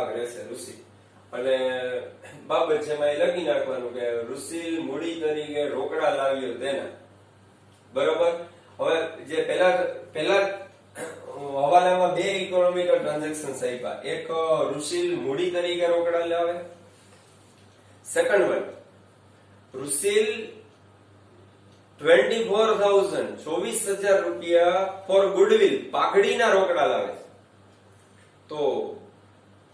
રહેશે ઋષિ અને બાબત જેમાં એ લખી નાખવાનું કે ઋષિલ મૂડી તરીકે રોકડા લાવ્યો તેના. બરોબર. હવે જે પેલા હવાલામાં બે ઇકોનોમિકલ ટ્રાન્ઝેક્શન્સ આપ્યા. એક ઋષિલ મૂડી તરીકે રોકડા લાવે, સેકન્ડ વન ઋષિલ 24,000 રૂપિયા ફોર ગુડવિલ પાઘડીના રોકડા લાવે. તો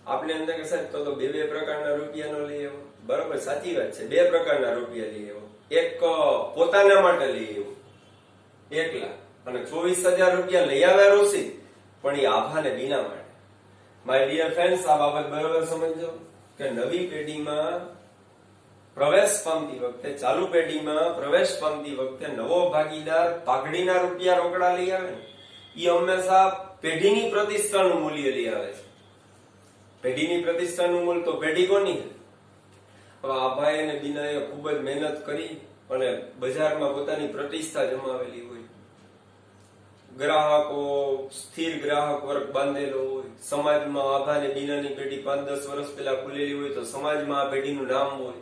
આપણે અંદર કે સાહેબ તો બે પ્રકારના રૂપિયાનો લઈ આવ્યો. બરોબર, સાચી વાત છે. બે પ્રકારના રૂપિયા લઈ આવ્યો. એક પોતાના માટે લઈ આવ્યો 1 લાખ અને 24,000 રૂપિયા લઈ આવ્યા ઋષિ, પણ એ આભા ને બીના માટે. માય ડિયર ફ્રેન્ડ્સ, આ બાબત બરોબર સમજો કે નવી પેઢીમાં પ્રવેશ પામતી વખતે, ચાલુ પેઢીમાં પ્રવેશ પામતી વખતે નવો ભાગીદાર પાઘડીના રૂપિયા રોકડા લઈ આવે ને, એ હંમેશા પેઢીની પ્રતિષ્ઠાનું મૂલ્ય લઈ આવે છે. પેઢીની પ્રતિષ્ઠાનું મૂલ્ય તો પેઢી કોની? હવે આભાઈ અને બીનાએ ખૂબ જ મહેનત કરી અને બજારમાં પોતાની પ્રતિષ્ઠા જમાવેલી હોય. ગ્રાહકો, સ્થિર ગ્રાહક વર્ગ બાંધેલો હોય. સમાજમાં આભા અને બીનાની પેઢી 5-10 વર્ષ પહેલા ખુલેલી હોય તો સમાજમાં આ પેઢીનું નામ હોય.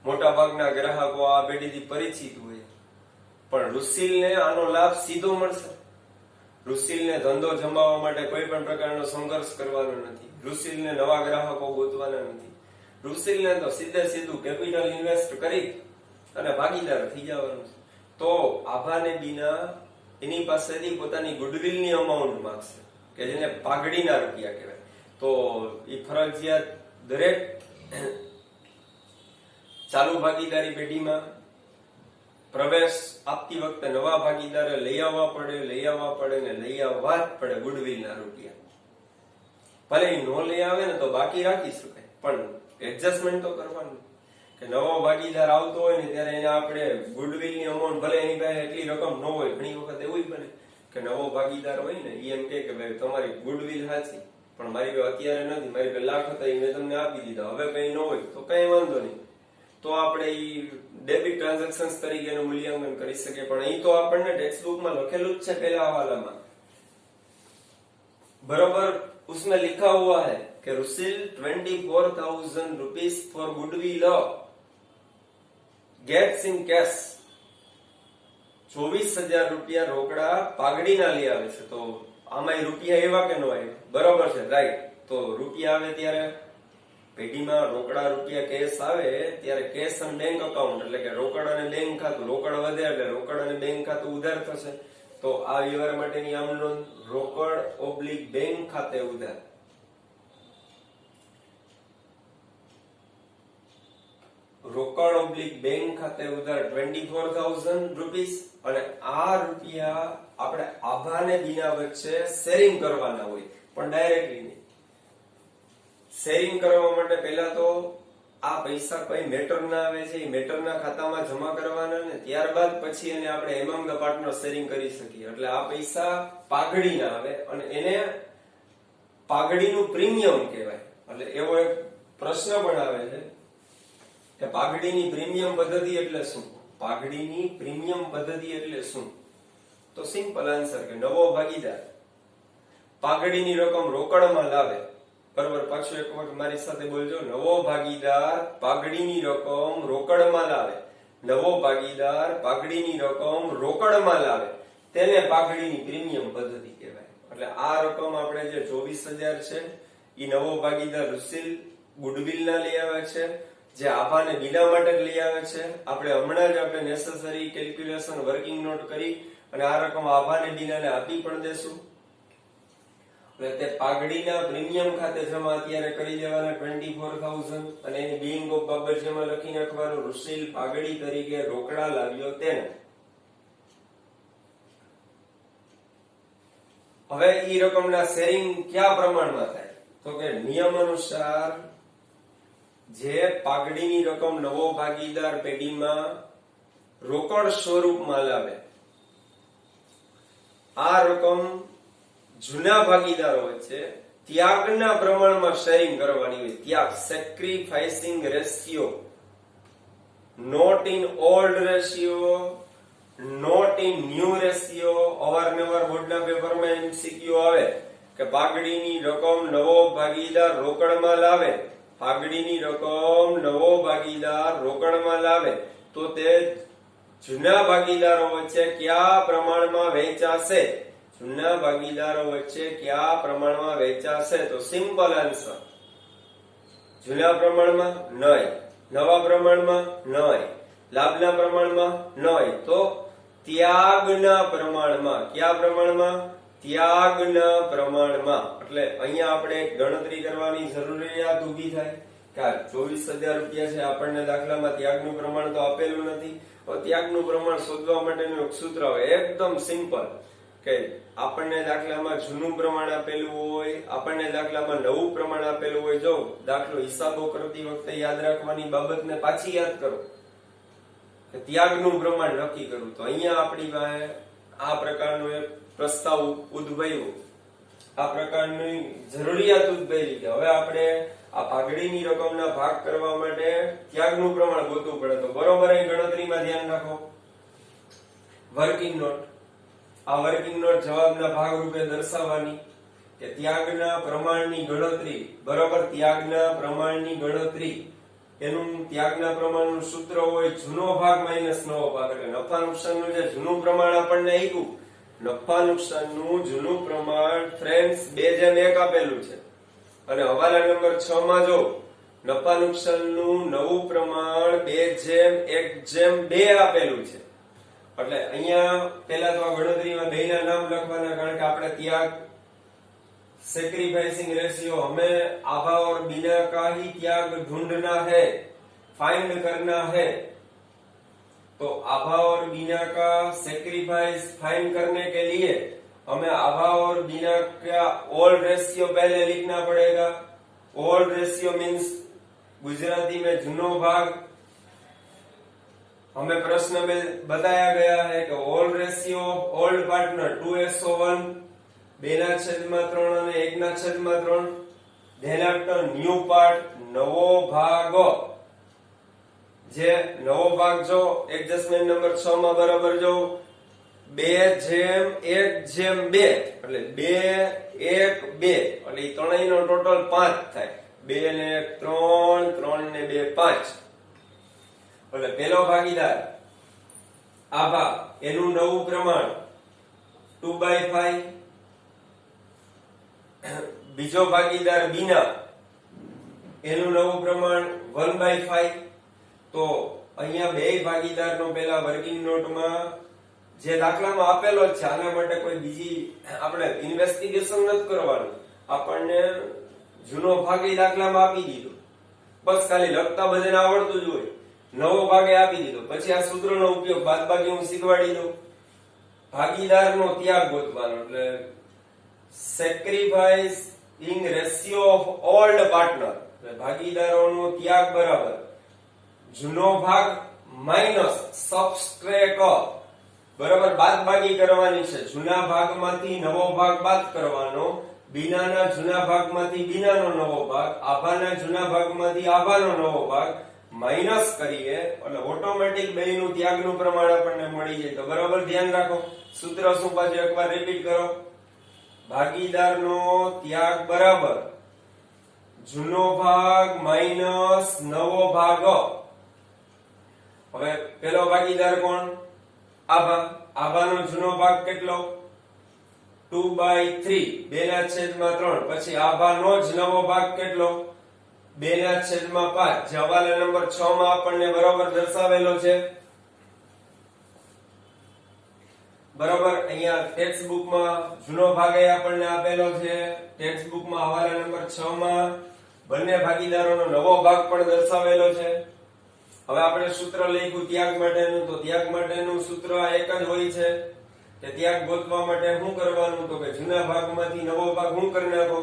મોટા ભાગના ગ્રાહકો આ પેઢીથી પરિચિત હોય. પણ ઋષિલને આનો લાભ સીધો મળશે. ઋષિલને ધંધો જમાવવા માટે કોઈ પણ પ્રકારનો સંઘર્ષ કરવાનો નથી. ઋષિલને નવા ગ્રાહકો ગોતવાના નથી. ઋષિલને તો સીધું કેપિટલ ઇન્વેસ્ટ કરી અને ભાગીદાર થઈ જવાનું છે. તો આભાને બીના એની પાસેથી પોતાની ગુડવિલની અમાઉન્ટ માંગશે કે જેને પાઘડીના રૂપિયા કહેવાય. તો એ ફરજિયાત દરેક ચાલુ ભાગીદારી પેઢીમાં પ્રવેશ આપતી વખતે નવા ભાગીદારે લઈ આવવા પડે ને લઈ આવવા જ પડે ગુડવિલના રૂપિયા. ભલે એ નો લઈ આવે ને તો બાકી રાખી શકાય, પણ એડજસ્ટમેન્ટ તો કરવાનું કે નવો ભાગીદાર આવતો હોય ને ત્યારે એને આપણે ગુડવિલની અમાઉન્ટ, ભલે એની પાસે એટલી રકમ ન હોય, ઘણી વખત એવું બને કે નવો ભાગીદાર હોય ને એ એમ કે ભાઈ તમારી ગુડવિલ સાચી પણ મારી પાસે અત્યારે નથી, મારી પાસે લાખ હતા એ મેં તમને આપી દીધા, હવે કઈ ન હોય તો કઈ વાંધો નહીં, તો આપણે એ ડેબિટ ટ્રાન્ઝેક્શન તરીકે એનું મૂલ્યાંકન કરી શકીએ. પણ અહીં તો આપણને ટેક્સ્ટ બુકમાં લખેલું જ છે પહેલા હવાલામાં, बराबर उसमें लिखा हुआ है कि रुसिल 24,000 rupees for goodwill gets in cash. 24,000 રૂપિયા રોકડા પાઘડીના લઈ આવે છે. તો આમાં રૂપિયા એવા કે નો આવે? બરાબર છે, રાઈટ. તો રૂપિયા આવે ત્યારે પેઢીમાં રોકડા રૂપિયા કેશ આવે ત્યારે કેશ અને બેંક અકાઉન્ટ, એટલે કે રોકડ અને બેંક ખાતું, રોકડ વધે એટલે રોકડ અને બેંક ખાતું ઉધાર થશે. તો આ વ્યવહાર માટેની આમ નોંધ રોકડ / બેંક ખાતે ઉધાર. રોકડ / બેંક ખાતે ઉધાર 24,000 રૂપીસ અને આ રૂપિયા આપણે આભાને બીના વચ્ચે શેરિંગ કરવાના હોય, પણ ડાયરેક્ટલી નહીં. શેરિંગ કરવા માટે પહેલા તો આ પૈસા કઈ મેટર ના આવે છે એ મેટરના ખાતામાં જમા કરવાના ને ત્યારબાદ પછી એને આપણે એમંગ ધ પાર્ટનર શેરિંગ કરી શકીએ. એટલે આ પૈસા પાઘડી ના આવે અને એને પાઘડીનું પ્રીમિયમ કહેવાય. એટલે એવો એક પ્રશ્ન પણ આવે છે કે પાઘડીની પ્રીમિયમ પદ્ધતિ એટલે શું? પાઘડીની પ્રીમિયમ પદ્ધતિ એટલે શું? તો સિમ્પલ આન્સર કે નવો ભાગીદાર પાઘડીની રકમ રોકડમાં લાવે. બરોબર, પાછું એક વખત મારી સાથે બોલજો. નવો ભાગીદાર પાઘડીની રકમ રોકડમાં લાવે. નવો ભાગીદાર પાઘડીની રકમ રોકડમાં લાવે તેને પાઘડીની પ્રીમિયમ પદ્ધતિ કહેવાય. એટલે આ રકમ આપણે જે 24,000 છે એ નવો ભાગીદાર રુસિલ ગુડવિલના લઈ આવે છે, જે આભાને બીના માટે લઈ આવે છે. આપણે હમણાં જ આપણે નેસેસરી કેલ્ક્યુલેશન વર્કિંગ નોટ કરી અને આ રકમ આભાને બીનાને આપી પણ દેશું. એટલે તે પાઘડીના પ્રીમિયમ ખાતે જમા અત્યારે કરી દેવાના 24,000 અને એની બિંગ ઓફ બાબત જેમાં લખી નાખવાનું રુસિલ પાઘડી તરીકે રોકડા લાવ્યો તેને. હવે ઈ રકમના શેરિંગ કયા પ્રમાણમાં થાય? તો કે નિયમ અનુસાર જે પાઘડીની રકમ નવો ભાગીદાર પેઢીમાં રોકડ સ્વરૂપમાં લાવે, આ રકમ જૂના ભાગીદારો વચ્ચે ત્યાગના પ્રમાણમાં શેરિંગ કરવાની હોય. ત્યાગ, sacrificing ratio, not in old ratio, not in new ratio. અવારનવાર બોર્ડના પેપરમાં એમસીક્યુ આવે કે પાઘડીની રકમ નવો ભાગીદાર રોકડમાં લાવે, પાઘડીની રકમ નવો ભાગીદાર રોકડમાં લાવે તો તે જૂના ભાગીદારો વચ્ચે કયા પ્રમાણમાં વહેંચાશે? જૂના ભાગીદારો વચ્ચે કયા પ્રમાણમાં વહેંચાશે? તો સિમ્પલ આન્સર જૂના પ્રમાણમાં નહીં, નવા પ્રમાણમાં નહીં, લાભના પ્રમાણમાં નહીં, તો ત્યાગના પ્રમાણમાં. કયા પ્રમાણમાં? ત્યાગના પ્રમાણમાં. એટલે અહીંયા આપણે ગણતરી કરવાની જરૂરિયાત ઊભી થાય કે 24,000 રૂપિયા છે, આપણને દાખલામાં ત્યાગનું પ્રમાણ તો આપેલું નથી. તો ત્યાગનું પ્રમાણ શોધવા માટેનું એક સૂત્ર હોય એકદમ સિમ્પલ કે આપણને દાખલામાં જૂનું પ્રમાણ આપેલું હોય, આપણને દાખલામાં નવું પ્રમાણ આપેલું હોય. જો દાખલો હિસાબો કરતી વખતે યાદ રાખવાની બાબતને પાછી યાદ કરો કે ત્યાગનું પ્રમાણ નક્કી કરવું. તો અહીંયા આપણી પાસે આ પ્રકારનો એક પ્રસ્તાવ ઉદ્ભવ્યો, આ પ્રકારની જરૂરિયાત ઉદ્ભવી કે હવે આપણે આ પાઘડીની રકમના ભાગ કરવા માટે ત્યાગનું પ્રમાણ ગોતવું પડે. તો બરોબર અહીં ગણતરીમાં ધ્યાન રાખો. વર્કિંગ નોટ, આ વર્કિંગ નોટ જવાબના ભાગ રૂપે દર્શાવવાની કે ત્યાગના પ્રમાણની ગણતરી. બરોબર, ત્યાગના પ્રમાણની ગણતરી, એનું ત્યાગના પ્રમાણનું સૂત્ર હોય જૂનો ભાગ માઇનસ નવો ભાગ. એટલે નફા નુકસાનનું જે જૂનું પ્રમાણ આપણને આપ્યું, નફા નુકસાનનું જૂનું પ્રમાણ ફ્રેન્ડ્સ 2:1 આપેલું છે અને હવાલા નંબર 6 માં જો નફા નુકસાનનું નવું પ્રમાણ 2:1:2 આપેલું છે. એટલે અહીંયા પહેલા તો આ ગણતરીમાં બેના નામ લખવાના, કારણ કે આપણે ત્યાગ सेक्रीफाइसिंग रेशियो हमें आभा और बिना का ही त्याग ढूंढना है, फाइंड करना है. तो आभा और बिना का सेक्रीफाइस फाइंड करने के लिए हमें आभा और बिना का ओल्ड रेशियो पहले लिखना पड़ेगा. ओल्ड रेशियो मीन्स गुजराती में जूनो भाग. हमें प्रश्न में बताया गया है कि old ratio of old partner 2:1 2/3 અને 1/3. ધેન આફ્ટર ન્યુ પાર્ટ નવો ભાગ. જે નવો ભાગ જો એડજસ્ટમેન્ટ નંબર 6 માં બરાબર જો 2:1:2 એટલે 2:1:2 એટલે એ ત્રણેયનો ટોટલ 5 થાય. 2 ને 1 3 ને 2 5. એટલે પહેલો ભાગીદાર આભા, એનું નવું પ્રમાણ 2/5. બીજો ભાગીદાર બીના, એનું નવું પ્રમાણ 1/5. તો અહીંયા બે ભાગીદારનો પેલા વર્કિંગ નોટમાં જે દાખલામાં આપેલો છે, આના માટે કોઈ બીજી આપણે ઇન્વેસ્ટિગેશન નથી કરવાનું. આપણને જૂનો ભાગ એ દાખલામાં આપી દીધો, બસ ખાલી લખતા બધાને આવડતું જ હોય. નવો ભાગ આપી દીધો, પછી આ સૂત્રનો ઉપયોગ બાદબાકી હું શીખવાડી દઉં. ભાગીદારનો ત્યાગ ગોતવાનો, એટલે સેક્રિફાઇસિંગ રેશિયો ઓફ ઓલ્ડ પાર્ટનર, ભાગીદારોનો ત્યાગ બરાબર જૂનો ભાગ માઇનસ સબસ્ટ્રેક. બરાબર, બાદબાકી કરવાની છે. જૂના ભાગમાંથી નવો ભાગ બાદ કરવાનો, બીનાના જૂના ભાગમાંથી બીનાનો નવો ભાગ, આભાના જૂના ભાગમાંથી આભાનો નવો ભાગ માઇનસ કરીએ એટલે ઓટોમેટિક બેયનું ત્યાગનું પ્રમાણ આપણને મળી જાય. તો બરાબર ધ્યાન રાખો. સૂત્ર શું પાછું એકવાર રિપીટ કરો. ભાગીદારનો ત્યાગ બરાબર જૂનો ભાગ માઇનસ નવો ભાગ. હવે પેલો ભાગીદાર કોણ? આભા. આભાનો જૂનો ભાગ કેટલો? 2/3 2/3. પછી આભાનો જ નવો ભાગ કેટલો? 2/5. જે હવાલા નંબર 6 માં આપણને બરાબર દર્શાવેલો છે. બરાબર, અહીંયા ટેક્સ્ટ બુકમાં જૂનો ભાગ આપણને આપેલો છે. ટેક્સ્ટ બુકમાં હવાલા નંબર 6 માં બંને ભાગીદારોનો નવો ભાગ પણ દર્શાવેલો છે. હવે આપણે સૂત્ર લખ્યું ત્યાગ માટેનું. તો ત્યાગ માટેનું સૂત્ર એક જ હોય છે કે ત્યાગ ગોતવા માટે શું કરવાનું? તો કે જૂના ભાગમાંથી નવો ભાગ શું કરી નાખો?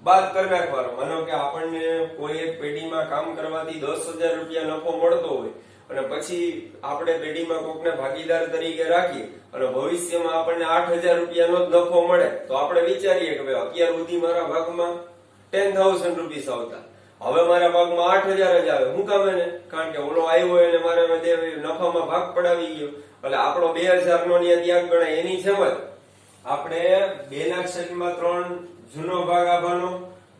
બાદ કરી નાખવાનો. માનો કે આપણને કોઈ એક પેઢીમાં કામ કરવાથી 10,000 રૂપિયા નફો મળતો હોય અને પછી આપણે પેઢીમાં કોકને ભાગીદાર તરીકે રાખીએ અને ભવિષ્યમાં આપણને 8,000 રૂપિયાનો જ નફો મળે, તો આપણે વિચારીએ કે ભાઈ અત્યાર સુધી મારા ભાગમાં 10,000 રૂપીસ આવતા, હવે મારા ભાગમાં 8,000 જ આવે. શું કામ એને? કારણ કે ઓલો આવ્યો એટલે મારે નફામાં ભાગ પડાવી ગયો, એટલે આપણો 2,000 નો ત્યાગ ગણાય. એની જેમ જ આપણે 2/3 જૂનો ભાગ આભાનો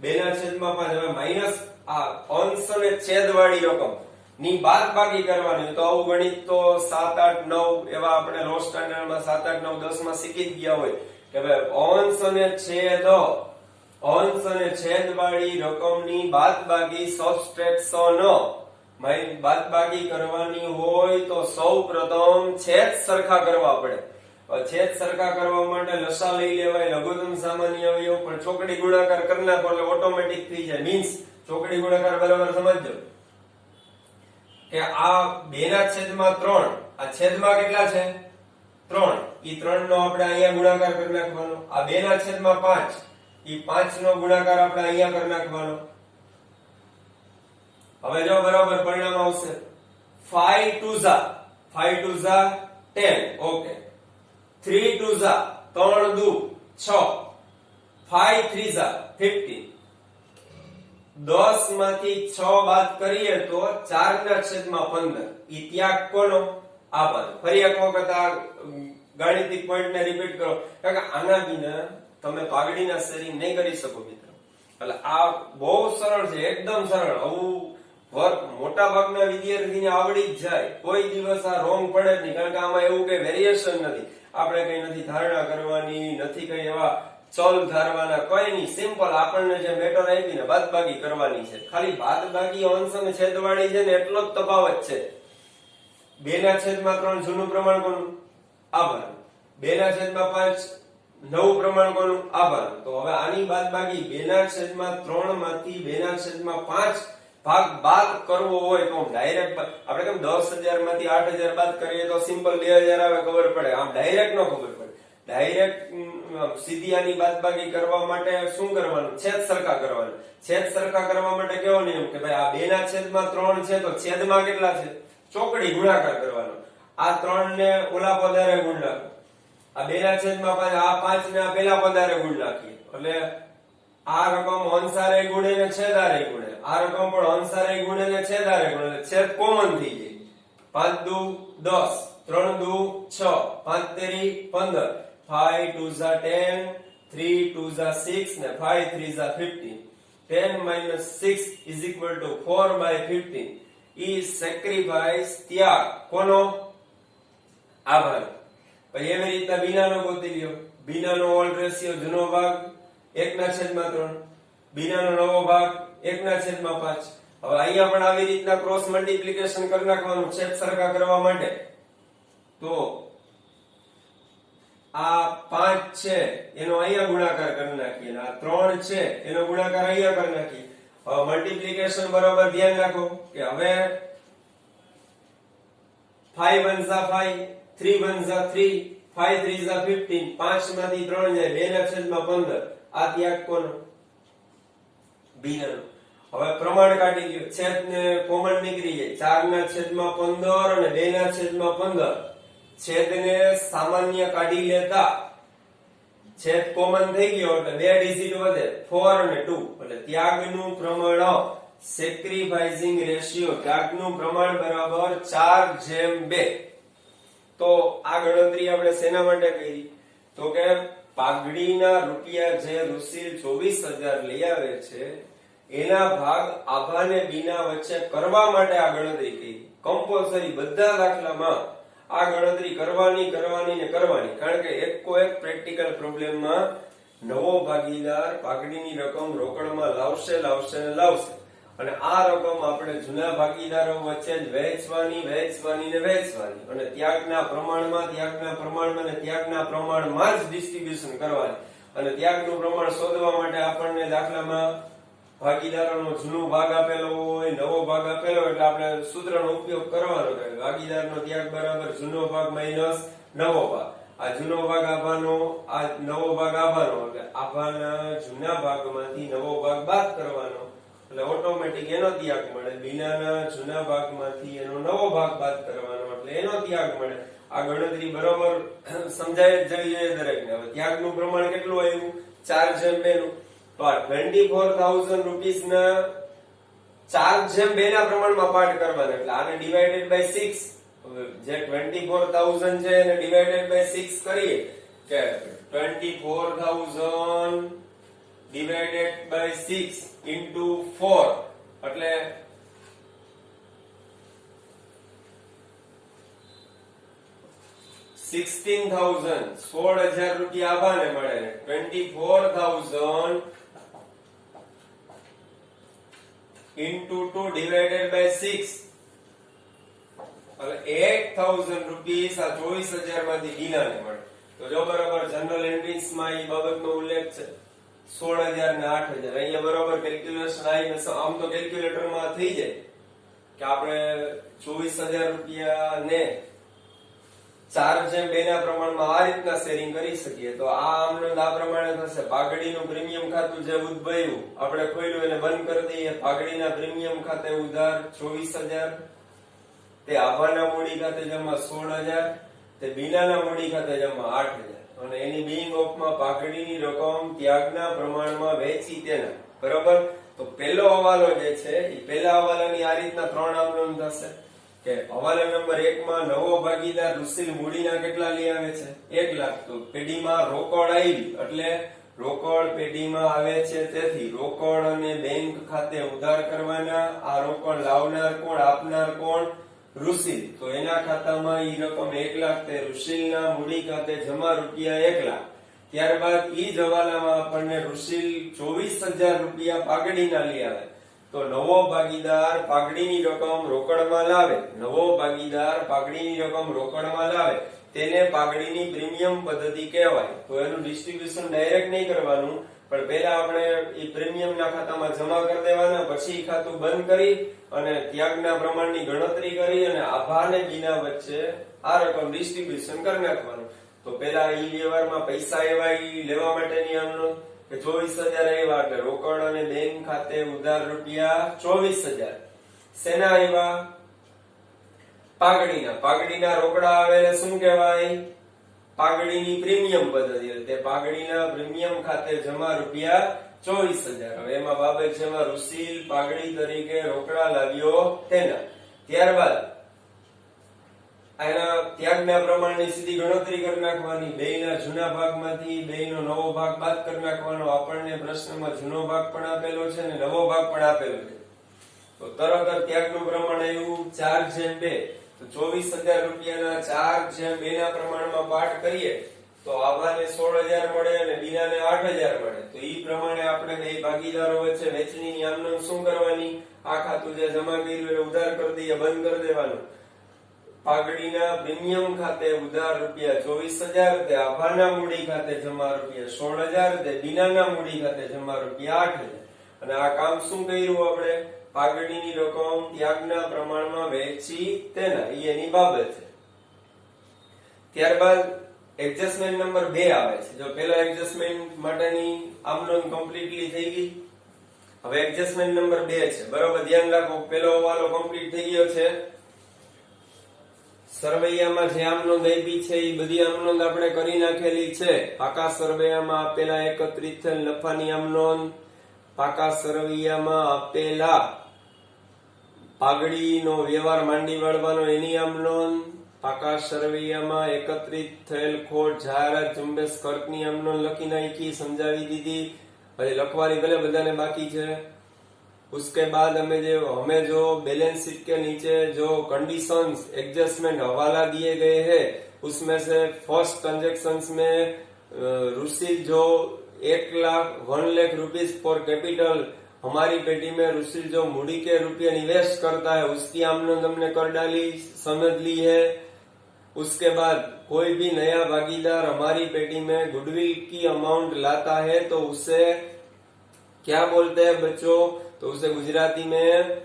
2/5. હવે માઇનસ આ અંશ અને છેદ વાળી રકમ ની બાદબાકી કરવાની. તો આવું ગણિત તો 7, 8, 9 એવા આપણે લો સ્ટાન્ડર્ડમાં 7, 8, 9, 10 માં શીખી જ ગયા હોય કે ભાઈ અંશ અને છેદ વાળી રકમની બાદબાકી સબટ્રેક્શન બાદબાકી કરવાની હોય તો સૌપ્રથમ છેદ સરખા કરવા પડે. છેદ સરખા કરવા માટે લસા લઈ લેવાય, લઘુત્તમ સામાન્ય અવયવ, પણ ચોકડી ગુણાકાર કરી નાખો એટલે ઓટોમેટિક થઈ જાય. મીન્સ ચોકડી ગુણાકાર બરાબર સમજજો કે આ 2/3 આ છેદમાં કેટલા છે 3, ઈ 3 નો આપણે અહીંયા ગુણાકાર કરી નાખવાનો. આ 2/5 ઈ 5 નો ગુણાકાર આપણે અહીંયા કરી નાખવાનો. હવે જો બરાબર પરિણામ આવશે 5 2 ઝા 10. ઓકે, 3 2 ઝા 3 દુ 6, 5 3 ઝા 15. 10 માંથી 6 બાદ કરીએ તો 4/15. ઈ ત્યાગ કોનો આભાર. ફરી એક વખત આ ગાણિતિક પોઈન્ટ ને રિપીટ કરો કારણ કે આના વિના તમે પાઘડીના શેરિંગ નહીં કરી શકો મિત્રો. એટલે આ બહુ સરળ છે, એકદમ સરળ. આવું વર્ક મોટા ભાગના વિદ્યાર્થીને આવડી જ જાય. કોઈ દિવસ આ રોંગ પડે જ નહીં, કારણ કે આમાં એવું કઈ વેરિએશન નથી. આપણે કઈ નથી ધારણા કરવાની, નથી કઈ એવા ચલ ધારવાના, કઈ નહીં. સિમ્પલ આપણને જે મેટર આપી ને બાદબાકી કરવાની છે. ખાલી બાદબાકી અંશ અને છેદવાળી છે ને એટલો જ તફાવત છે. 2/3 જૂનું પ્રમાણ કોનું આભાર, 2/5 નવું પ્રમાણ કોનું આભાર. તો હવે આની બાદબાકી 2/3 માંથી 2/5 ભાગ બાદ કરવો હોય તો ડાયરેક્ટ આપણે કેમ 10,000 માંથી 8,000 બાદ કરીએ તો સિમ્પલ 2,000 આવે, ખબર પડે. આમ ડાયરેક્ટ નો ખબર પડે. ડાયરેક્ટ સીધી આની બાદબાકી કરવા માટે શું કરવાનું? છેદ સરખા કરવાનું. છેદ સરખા કરવા માટે કેવો નિયમ કે ભાઈ આ 2/3 છે તો છેદમાં કેટલા છે ચોકડી ગુણાકાર કરવાનો. આ 3 ને ઓલા પદારે ગુણ નાખો, આ 2/5 આ 5 ને આ પેલા પદારે ગુણ નાખીએ એટલે આ રકમ અંશારે ગુણે ને છેદારે ગુણે, આ રકમ પણ અંશારે ગુણે ને છેદારે ગુણે, છેદ કોમન થઈ જાય. 5 દુ 10, 3 દુ 6, 5 તેરી 15, 5 2 ઝા 10, 3 2 ઝા 6 ને 5 3 ઝા 15. 10 - 6 = 4/15. ઈ સેક્રિફાઈસ ત્યાગ કોનો આભાર. પછી એવી રીતના બીનાનો ગોતી લ્યો. બીનાનો ઓલ્ડ રેશિયો જૂનો ભાગ 1/3, બીનાનો નવો ભાગ 1/5. હવે અહીંયા પણ આવી રીતના ક્રોસ મલ્ટીપ્લિકેશન કરી નાખવાનું છેદ સરખા કરવા માટે. તો આ 5 છે એનો અહીંયા ગુણાકાર કરી નાખીએ, આ 3 છે એનો ગુણાકાર અહીંયા કરી નાખીએ. હવે મલ્ટીપ્લિકેશન બરાબર ધ્યાન રાખો કે હવે 5 1 ઝા 5, 3 1 ઝા 3, 5 3 ઝા 15. 5 માંથી 3 જાય 2/15. આ ત્યાગ કોનો બીનાનો. હવે પ્રમાણ કાઢી લ્યો. છેદ ને કોમન નીકળી જાય. 4/15 અને 2/15. છેદ ને સામાન્ય કાઢી લેતા છેદ કોમન થઈ ગયો એટલે 2 ડિજિટ વધે 4 અને 2 એટલે ત્યાગનું પ્રમાણ સેક્રિફાઇસિંગ રેશિયો ત્યાગનું પ્રમાણ બરાબર 4/2. તો આ ગણતરી આપણે શેના માટે કરી? તો કે પાઘડીના રૂપિયા જે રૂસીલ 24,000 લઈ આવે છે એના ભાગ આભા ને બીના વચ્ચે કરવા માટે આ ગણતરી કરી. કમ્પલસરી બધા દાખલામાં આ ગણતરી કરવાની ને કરવાની. કારણ કે એક પ્રેક્ટિકલ પ્રોબ્લેમમાં નવો ભાગીદાર પાઘડીની રકમ રોકડમાં લાવશે અને આ રકમ આપણે જૂના ભાગીદારો વચ્ચે જ વહેંચવાની અને ત્યાગના પ્રમાણમાં જ ડિસ્ટ્રીબ્યુશન કરવાની. અને ત્યાગનું પ્રમાણ શોધવા માટે આપણને દાખલામાં ભાગીદારોનો જૂનો ભાગ આપેલો હોય, નવો ભાગ આપેલો હોય એટલે આપણે સૂત્રનો ઉપયોગ કરવાનો કે ભાગીદારનો ત્યાગ બરાબર જૂનો ભાગ માઈનસ નવો ભાગ. આ જૂનો ભાગ આભાનો, આ નવો ભાગ આભાનો એટલે આભાના જૂના ભાગમાંથી નવો ભાગ બાદ કરવાનો એટલે ઓટોમેટિક એનો ત્યાગ મળે. બીનાના જૂના ભાગમાંથી એનો નવો ભાગ બાદ કરવાનો એટલે એનો ત્યાગ મળે. આ ગણતરી બરોબર સમજાય જ જોઈએ દરેકને. હવે ત્યાગનું પ્રમાણ કેટલું આવ્યું? 4/2 નું. તો આ 24,000 રૂપીસ ના 4/2 ના પ્રમાણમાં પાર્ટ કરવાના એટલે આને ડિવાઇડેડ બાય 6. જે 24,000 છે એને ડિવાઇડેડ બાય 6 કરીએ કે 24,000 divided by 6 into 4 એટલે 16,000 રૂપિયા આભાને મળે 24,000 into 2 divided by 6 એટલે 8,000 રૂપીસ આ 24,000 માંથી બીનાને મળે તો જો બરાબર જનરલ એન્ટ્રીઝ માં એ બાબતનો ઉલ્લેખ છે 16,000 ને 8,000 અહીંયા બરાબર કેલ્ક્યુલેશન આવીને આમ તો કેલ્ક્યુલેટર માં થઈ જાય કે આપણે 24,000 રૂપિયા ને 4/2 ના પ્રમાણમાં આ રીતના શેરિંગ કરી શકીએ તો આ આમનો આ પ્રમાણે થશે પાઘડીનું પ્રીમિયમ ખાતું જે ઉદ્ભવ્યું આપણે ખોલ્યું એને બંધ કરી દઈએ પાઘડીના પ્રીમિયમ ખાતે ઉધાર 24,000 તે આભાના મૂડી ખાતે જમા 16,000 તે બીનાના મૂડી ખાતે જમા 8,000 અને એની બિંગ ઓફમાં પાઘડીની રકમ ત્યાગના પ્રમાણમાં વહેંચી તેના બરાબર તો પહેલો હવાલો જે છે એ પહેલા હવાલાની આ રીતના 3 આમનોંધ થશે કે હવાલા નંબર 1 માં નવો ભાગીદાર રુસિલ મૂડીના કેટલા લઈ આવે છે 1 લાખ તો પેઢીમાં રોકડ આવી એટલે રોકડ પેઢીમાં આવે છે તેથી રોકડ અને બેંક ખાતે ઉધાર કરવાના આ રોકડ લાવનાર કોણ આપનાર કોણ રુસિલ તો એના ખાતામાં ઈ રકમ 1 લાખ તે રુસિલના મૂડી ખાતે જમા રૂપિયા 1 લાખ ત્યારબાદ ઈ જ હવાલામાં આપણને રુસિલ 24,000 રૂપિયા પાઘડીના લઈ આવે તો નવો ભાગીદાર પાઘડીની રકમ રોકડમાં લાવે નવો ભાગીદાર પાઘડીની રકમ રોકડમાં લાવે તેને પાઘડીની પ્રીમિયમ પદ્ધતિ કહેવાય તો એનું ડિસ્ટ્રીબ્યુશન ડાયરેક્ટ નહીં કરવાનું પણ પહેલા આપણે ઈ પ્રીમિયમના ખાતામાં જમા કરી દેવાના પછી ખાતું બંધ કરી અને ત્યાગના પ્રમાણની ગણતરી કરી અને આભા અને બીના વચ્ચે આ રકમ ડિસ્ટ્રીબ્યુશન કરી નાખવાનું તો પહેલા ઈ વ્યવહારમાં પૈસા એવા ઈ લેવા માટેની આમનો કે 24,000 આવ્યા એટલે રોકડ અને બેંક ખાતે ઉધાર રૂપિયા 24,000 સેના આવ્યા પાઘડીના રોકડા આવેલે શું કહેવાય પાઘડીની પ્રીમિયમ પદ્ધતિ તે પાઘડીના પ્રીમિયમ ખાતે જમા રૂપિયા 24,000 હવે એમાં બાબત છે એમાં રુસિલ પાઘડી તરીકે રોકડા લાવ્યો તેના ત્યારબાદ આના ત્યાગના પ્રમાણની સીધી ગણતરી કરી નાખવાની બેયના જૂના ભાગમાંથી બેયનો નવો ભાગ બાદ કરી નાખવાનો આપણને પ્રશ્નમાં જૂનો ભાગ પણ આપેલો છે અને નવો ભાગ પણ આપેલો છે તો તરત જ ત્યાગનું પ્રમાણ આવ્યું 4/2 તો 24,000 રૂપિયાના 4/2 ના પ્રમાણમાં પાઠ કરીએ તો આભાને 16,000 મળે અને બીનાને 8,000 મળે તો ઈ પ્રમાણે આપણે બે ભાગીદારો વચ્ચે વહેંચણીની આમનોંધ શું કરવાની આ ખાતું જે જમા કર્યું એને ઉધાર કરી દઈએ બંધ કરી દેવાનું પાઘડીના પ્રીમિયમ ખાતે ઉધાર રૂપિયા 24,000 તે આભાના મૂડી ખાતે જમા રૂપિયા 16,000 તે બીનાના મૂડી ખાતે જમા રૂપિયા 8,000 અને આ કામ શું કર્યું આપણે પાઘડીની રકમ ત્યાગના પ્રમાણમાં વહેંચી તેના એની બાબત છે ત્યારબાદ એડજસ્ટમેન્ટ નંબર 2 આવે છે જો પહેલા એડજસ્ટમેન્ટ માટેની આમનોંધ કમ્પ્લીટલી થઈ ગઈ હવે એડજસ્ટમેન્ટ નંબર 2 છે બરોબર ધ્યાન રાખો પહેલો હવાલો કમ્પ્લીટ થઈ ગયો છે સરવૈયામાં જે આમનોંધ આપી છે એ બધી આમનોંધ આપણે કરી નાખેલી છે પાકા સરવૈયામાં આપેલા એકત્રિત થયેલ નફાની આમનોંધ પાકા સરવૈયામાં આપેલા પાઘડીનો વ્યવહાર માંડી વાળવાનો એની આમનોંધ પાકા સરવૈયામાં એકત્રિત થયેલ ખોટ જાહેરાત ઝુંબેશ ખર્ચની આમનોંધ લખી નાખી સમજાવી દીધી હજી લખવાની ભલે બધાને બાકી છે उसके बाद हमें जो बैलेंस शीट के नीचे जो कंडीशंस एडजस्टमेंट हवाला दिए गए हैं उसमें से फर्स्ट ट्रांजेक्शंस में रुसिल जो 1 लाख रुपीज फॉर कैपिटल हमारी पेटी में रुसिल जो मूडी के रुपये निवेश करता है उसकी आमनोंध हमने कर डाली समझ ली है उसके बाद कोई भी नया भागीदार हमारी पेटी में गुडविल की अमाउंट लाता है तो उसे क्या बोलते हैं बच्चों तो उसे गुजराती में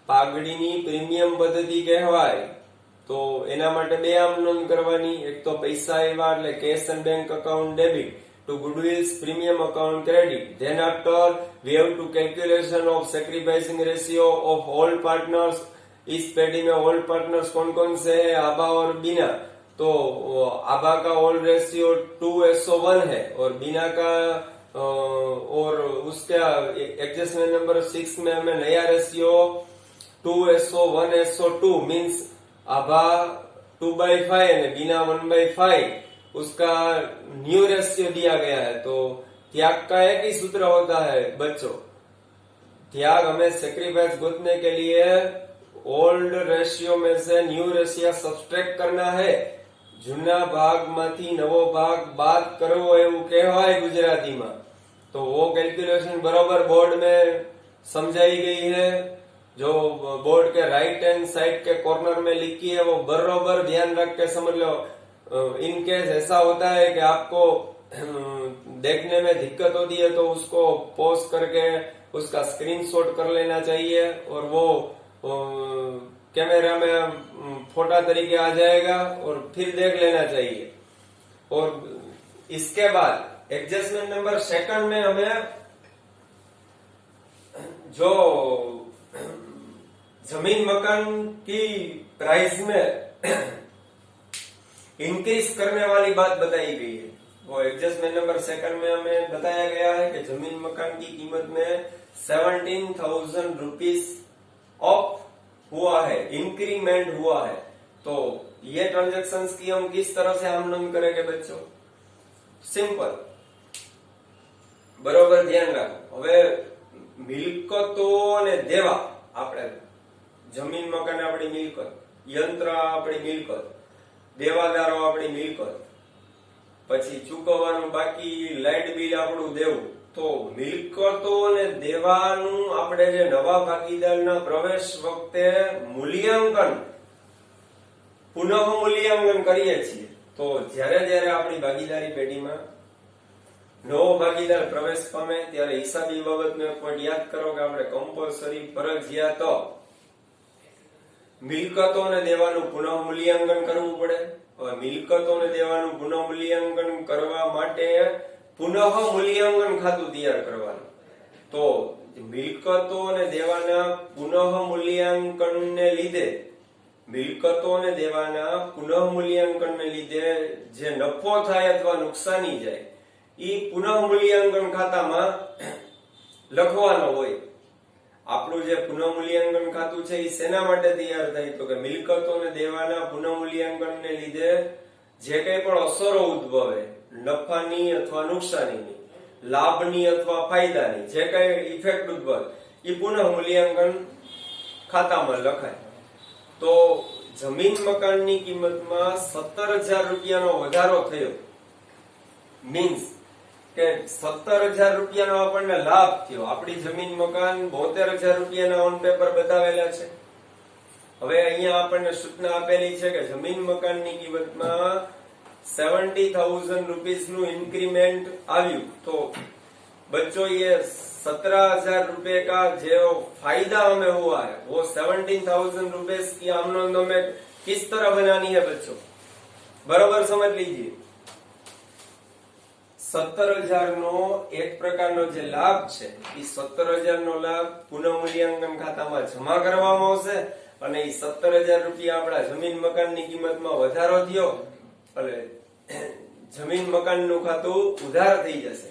पाघડીની પ્રીમિયમ પદ્ધતિ કહેવાય તો એના માટે બે આમનોંધ કરવાની એક તો પૈસા આવ્યા એટલે cache and bank account debit to goodwill's premium account credit then after we have to calculation of sacrificing ratio of all partners इस पेटी में all partners कौन कौन से है आबा और बीना तो आबा का ऑल रेशियो 2:1 है और बीना का और उसका एडजस्टमेंट नंबर 6 में हमें नया रेशियो 2:1:2 मीन्स आभा 2/5 और बीना 1/5 उसका न्यू रेशियो दिया गया है तो त्याग का एक ही सूत्र होता है बच्चों, त्याग हमें सेक्रीफाइस गोतने के लिए ओल्ड रेशियो में से न्यू रेशियो सब्सट्रेक्ट करना है। जूना भागમાંથી નવો ભાગ બાદ કરવો એવું કહેવાય ગુજરાતીમાં। तो वो कैलकुलेशन बराबर बोर्ड में समझाई गई है। जो बोर्ड के राइट हैंड साइड के कॉर्नर में लिखी है वो बराबर ध्यान रख के समझ लो। इन केस ऐसा होता है कि आपको देखने में दिक्कत होती है तो उसको पॉज करके उसका स्क्रीनशॉट कर लेना चाहिए और वो कैमरा में फोटा तरीके आ जाएगा और फिर देख लेना चाहिए। और इसके बाद एडजस्टमेंट नंबर सेकंड में हमें जो जमीन मकान की प्राइस में इंक्रीज करने वाली बात बताई गई है। वो एडजस्टमेंट नंबर सेकंड में हमें बताया गया है कि जमीन मकान की कीमत में 17,000 रुपीज ऑफ हुआ है, इंक्रीमेंट हुआ है। तो ये ट्रांजेक्शन्स की हम किस तरह से आमनम करेंगे बच्चों? सिंपल, बरोबर ध्यान રાખો। હવે મિલકતો અને દેવા, આપણે જમીન મકાન આપણી મિલકત, યંત્ર આપણી મિલકત, દેવાદારો આપણી મિલકત, પછી ચૂકવવાનું બાકી લાઇટ બિલ આપણું દેવું। તો મિલકતો અને દેવાનું આપણે જે નવા ભાગીદારના પ્રવેશ વખતે મૂલ્યાંકન પુનઃ મૂલ્યાંકન કરીએ છીએ। તો જ્યારે જ્યારે આપણી ભાગીદારી પેઢીમાં નવો ભાગીદાર પ્રવેશ પામે ત્યારે હિસાબી બાબતનો એક પોઈન્ટ યાદ કરો કે આપણે કમ્પલસરી ફરજિયાત મિલકતો અને દેવાનું પુનઃ મૂલ્યાંકન કરવું પડે। હવે મિલકતો અને દેવાનું પુનઃ મૂલ્યાંકન કરવા માટે પુનઃ મૂલ્યાંકન ખાતું તૈયાર કરવાનું। તો મિલકતો અને દેવાના પુનઃ મૂલ્યાંકનને લીધે મિલકતો અને દેવાના પુનઃ મૂલ્યાંકનને લીધે જે નફો થાય અથવા નુકસાની જાય ઈ પુનઃ મૂલ્યાંકન ખાતામાં લખવાનો હોય। આપણું જે પુનઃ મૂલ્યાંકન ખાતું છે એ શેના માટે તૈયાર થાય? તો કે મિલકતો અને દેવાના પુનઃ મૂલ્યાંકનને લીધે જે કંઈ પણ અસરો ઉદ્ભવે, નફાની અથવા નુકસાનીની, લાભની અથવા ફાયદાની જે કંઈ ઇફેક્ટ ઉદ્ભવે એ પુનઃ મૂલ્યાંકન ખાતામાં લખાય। તો જમીન મકાનની કિંમતમાં 17,000 રૂપિયાનો વધારો થયો, મીન્સ કે 17,000 રૂપિયાનો આપણને લાભ થયો। આપણી જમીન મકાન 72,000 રૂપિયાના ઓન પેપર બતાવેલા છે। હવે અહીંયા આપણને સૂચના આપેલી છે કે જમીન મકાનની કિંમતમાં 70,000 રૂપીસ નું ઇન્ક્રીમેન્ટ આવ્યું। तो बच्चों ये 17,000 रुपए का जो फायदा हमें हुआ है वो 17,000 रुपीस की आमदनी हमें किस तरह बनानी है बच्चों? बराबर समझ लीजिए। 17,000 નો એક પ્રકારનો જે લાભ છે એ 17,000 નો લાભ પુનઃ મૂલ્યાંકન ખાતામાં જમા કરવામાં આવશે અને એ 17,000 રૂપિયા આપણા જમીન મકાનની કિંમતમાં વધારો થયો એટલે જમીન મકાનનું ખાતું ઉધાર થઈ જશે।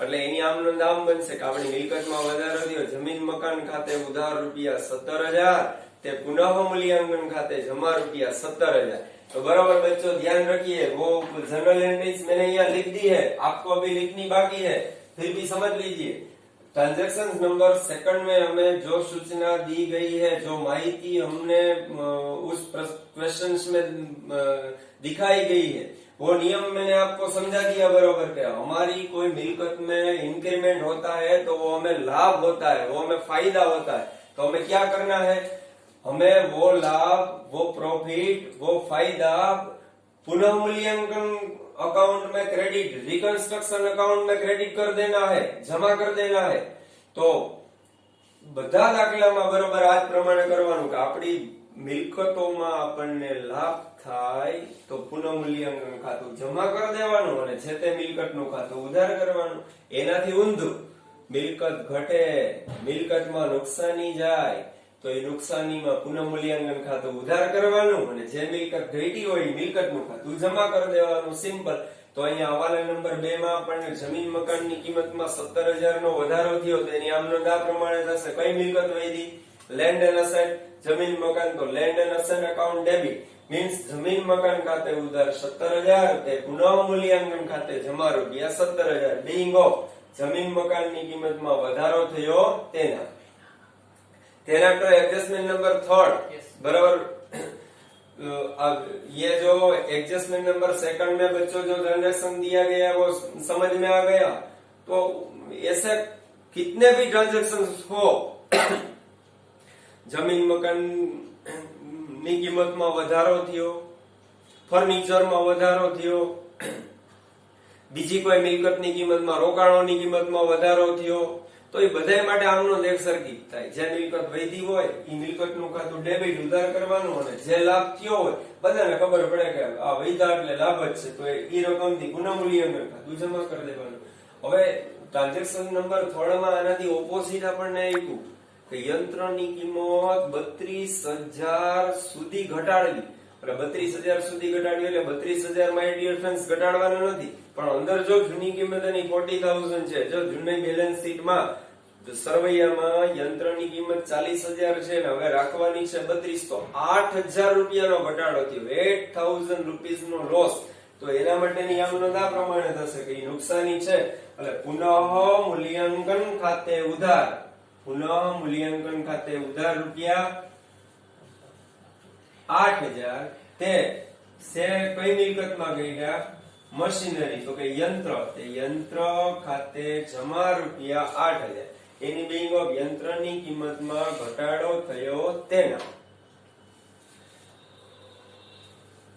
એટલે એની આમનો નામ બનશે કે આપણી મિલકતમાં વધારો થયો, જમીન મકાન ખાતે ઉધાર રૂપિયા 17,000, તે પુનઃ मूल्यांकन खाते जमा रुपया 17,000। तो बराबर बच्चों ध्यान रखिए, वो जनरल एंट्रीज मैंने यहाँ लिख दी है, आपको अभी लिखनी बाकी है, फिर भी समझ लीजिए। ट्रांजैक्शन नंबर सेकंड में हमें जो सूचना दी गई है, जो माहिती हमने उस क्वेश्चन में दिखाई गई है, वो नियम मैंने आपको समझा दिया बराबर। क्या हमारी कोई मिलकत में इंक्रीमेंट होता है तो वो हमें लाभ होता है, वो हमें फायदा होता है। तो हमें क्या करना है? हमें वो लाभ, वो प्रॉफिट, वो फायदा पुनः मूल्यांकन अकाउंट में क्रेडिट, रिकंस्ट्रक्शन अकाउंट में क्रेडिट कर देना है, जमा कर देना है। तो બધા દાખલામાં બરોબર આ જ પ્રમાણે કરવાનું કે આપણી મિલકતોમાં આપણને લાભ થાય તો પુનઃ મૂલ્યાંકન ખાતું જમા કરી દેવાનું અને જે તે મિલકતનું ખાતું ઉધાર કરવાનું। એનાથી ઊંધું મિલકત ઘટે, મિલકતમાં નુકસાની જાય તો એ નુકસાનીમાં પુનઃ મૂલ્યાંકન ખાતું ઉધાર કરવાનું અને જે મિલકત ઘટી હોય એ મિલકતનું ખાતું જમા કરી દેવાનું। સિમ્પલ। તો અહીંયા હવાલા નંબર 2 માં આપણને જમીન મકાનની કિંમતમાં 17,000 નો વધારો થયો તો એની આમનો દા પ્રમાણે થશે કઈ મિલકત વધી? લેન્ડ એન્ડ અસેટ, જમીન મકાન। તો land and asset account debit means जमीन मकान खाते उधार 17,000, ते पुनः मूल्यांकन खाते जमा रुपया 17,000 बीइंग ऑफ જમીન મકાનની કિંમતમાં વધારો થયો તેના आफ्टर एडजस्टमेंट नंबर थर्ड बराबर ये जो एडजस्टमेंट नंबर सेकंड में बच्चों जो ट्रांजेक्शन दिया गया है वो समझ में आ गया। तो ऐसे कितने भी ट्रांजेक्शन हो जमीन मकान ની કિંમતમાં વધારો થયો, ફર્નિચરમાં વધારો થયો, બીજી કોઈ મિલકતની કિંમતમાં રોકાણોની કિંમતમાં વધારો થયો, તો એ બધાય માટે આમનો એક સરખી થાય। જે મિલકત વધી હોય એ મિલકતનું ખાતું ડેબિટ ઉધાર કરવાનું અને જે લાભ થયો હોય બધાને ખબર પડે કે આ વૈધા એટલે લાભ જ છે તો એ રકમથી પુનઃમૂલ્યાંકન ખાતું જમા કરી દેવાનું। હવે ટ્રાન્ઝેક્શન નંબર 3 માં આનાથી ઓપોઝિટ આપણને આપ્યું કે યંત્રની કિંમત 32,000 સુધી ઘટાડવી। એટલે 32,000 સુધી ઘટાડવી એટલે 32,000 માય ડિયર ફ્રેન્ડ્સ ઘટાડવાનું નથી, પણ અંદર જો જૂની કિંમત એની 40,000 છે, જો જૂની બેલેન્સ શીટમાં સરવૈયામાં યંત્રની કિંમત 40,000 છે ને હવે રાખવાની છે 32, તો 8,000 રૂપિયાનો ઘટાડો થયો, 8,000 રૂપીસ નો લોસ। તો એના માટેની આમનોંધ આ પ્રમાણે થશે કે નુકસાની છે એટલે પુનઃ મૂલ્યાંકન ખાતે ઉધાર, પુનઃ મૂલ્યાંકન ખાતે ઉધાર રૂપિયા 8,000 તે से कई मिलकतમાં ગયા મશીનરી, તો કે યંત્ર, તે યંત્ર ખાતે જમા રૂપિયા 8,000 એની બિંગ ઓફ યંત્રની કિંમતમાં ઘટાડો થયો તેના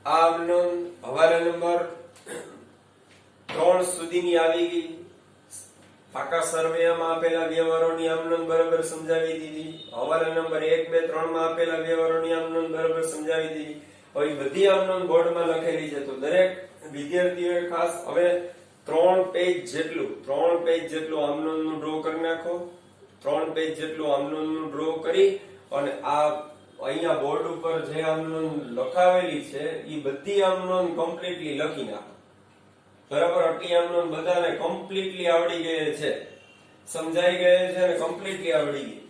આમનો હવાલા નંબર 3 સુધીની આવી ગઈ। પાકા સર્વેમાં આપેલા વ્યવહારોની આમનોંધ બરાબર સમજાવી દીધી। હવાલા નંબર 1, 2, 3 માં આપેલા વ્યવહારોની આમનોંધ બરાબર સમજાવી દીધી। હવે બધી આમનોંધ બોર્ડમાં લખેલી છે, તો દરેક વિદ્યાર્થીઓએ ખાસ હવે 3 પેજ જેટલું આમનોંધનું ડ્રો કરી નાખો। 3 પેજ જેટલું આમનોંધનું ડ્રો કરી અને આ અહીંયા બોર્ડ ઉપર જે આમનોંધ લખાવેલી છે એ બધી આમનોંધ કમ્પ્લીટલી લખી નાખો। બરાબર, આટલી આમનોંધ બધાને કમ્પ્લીટલી આવડી ગઈ છે, સમજાઈ ગઈ છે અને કમ્પ્લીટલી આવડી ગઈ।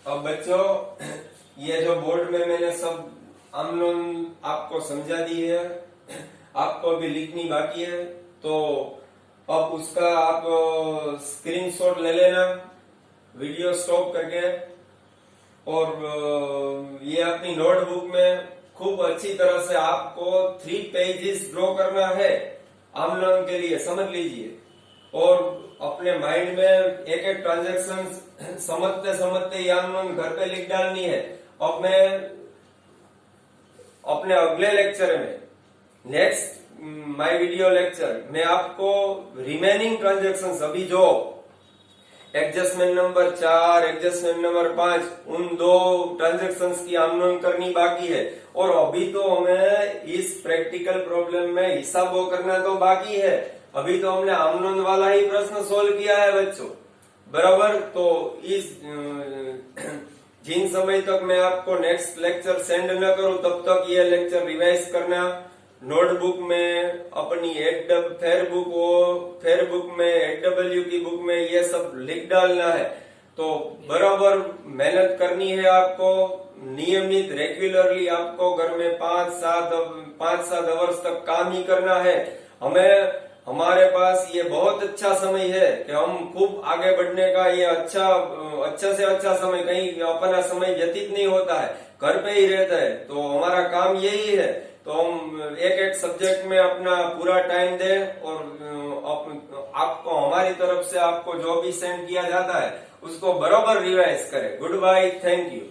अब बच्चों ये जो बोर्ड में मैंने सब आमनोंध आपको समझा दी है, आपको अभी लिखनी बाकी है, तो अब उसका आप स्क्रीनशॉट ले लेना वीडियो स्टॉप करके, और ये अपनी नोटबुक में खूब अच्छी तरह से आपको 3 पेजेस ड्रॉ करना है आमनोंध के लिए, समझ लीजिए। और अपने माइंड में एक एक ट्रांजैक्शन समझते समझते ये आमनोंध घर पे लिख डालनी है। अब मैं अपने अगले लेक्चर में, नेक्स्ट माय वीडियो लेक्चर में, आपको रिमेनिंग ट्रांजैक्शंस अभी जो एडजस्टमेंट नंबर 4, एडजस्टमेंट नंबर 5, उन 2 ट्रांजैक्शंस की आमनोंध करनी बाकी है। और अभी तो हमें इस प्रैक्टिकल प्रॉब्लम में हिसाबों करना तो बाकी है, अभी तो हमने आमनोंध वाला ही प्रश्न सोल्व किया है बच्चों, बराबर। तो इस जिन समय तक मैं आपको नेक्स्ट लेक्चर सेंड न करूं तब तक ये लेक्चर रिवाइज करना। नोटबुक में अपनी फेयरबुक में एडब्ल्यू की बुक में ये सब लिख डालना है। तो बराबर मेहनत करनी है आपको, नियमित रेगुलरली आपको घर में 5-7 आवर्स तक काम ही करना है। हमारे पास ये बहुत अच्छा समय है कि हम खूब आगे बढ़ने का, ये अच्छा से अच्छा समय, कहीं अपना समय व्यतीत नहीं होता है, घर पे ही रहता है। तो हमारा काम यही है, तो हम एक एक सब्जेक्ट में अपना पूरा टाइम दें और आपको हमारी तरफ से आपको जो भी सेंड किया जाता है उसको बराबर रिवाइज करें। Good bye, thank you.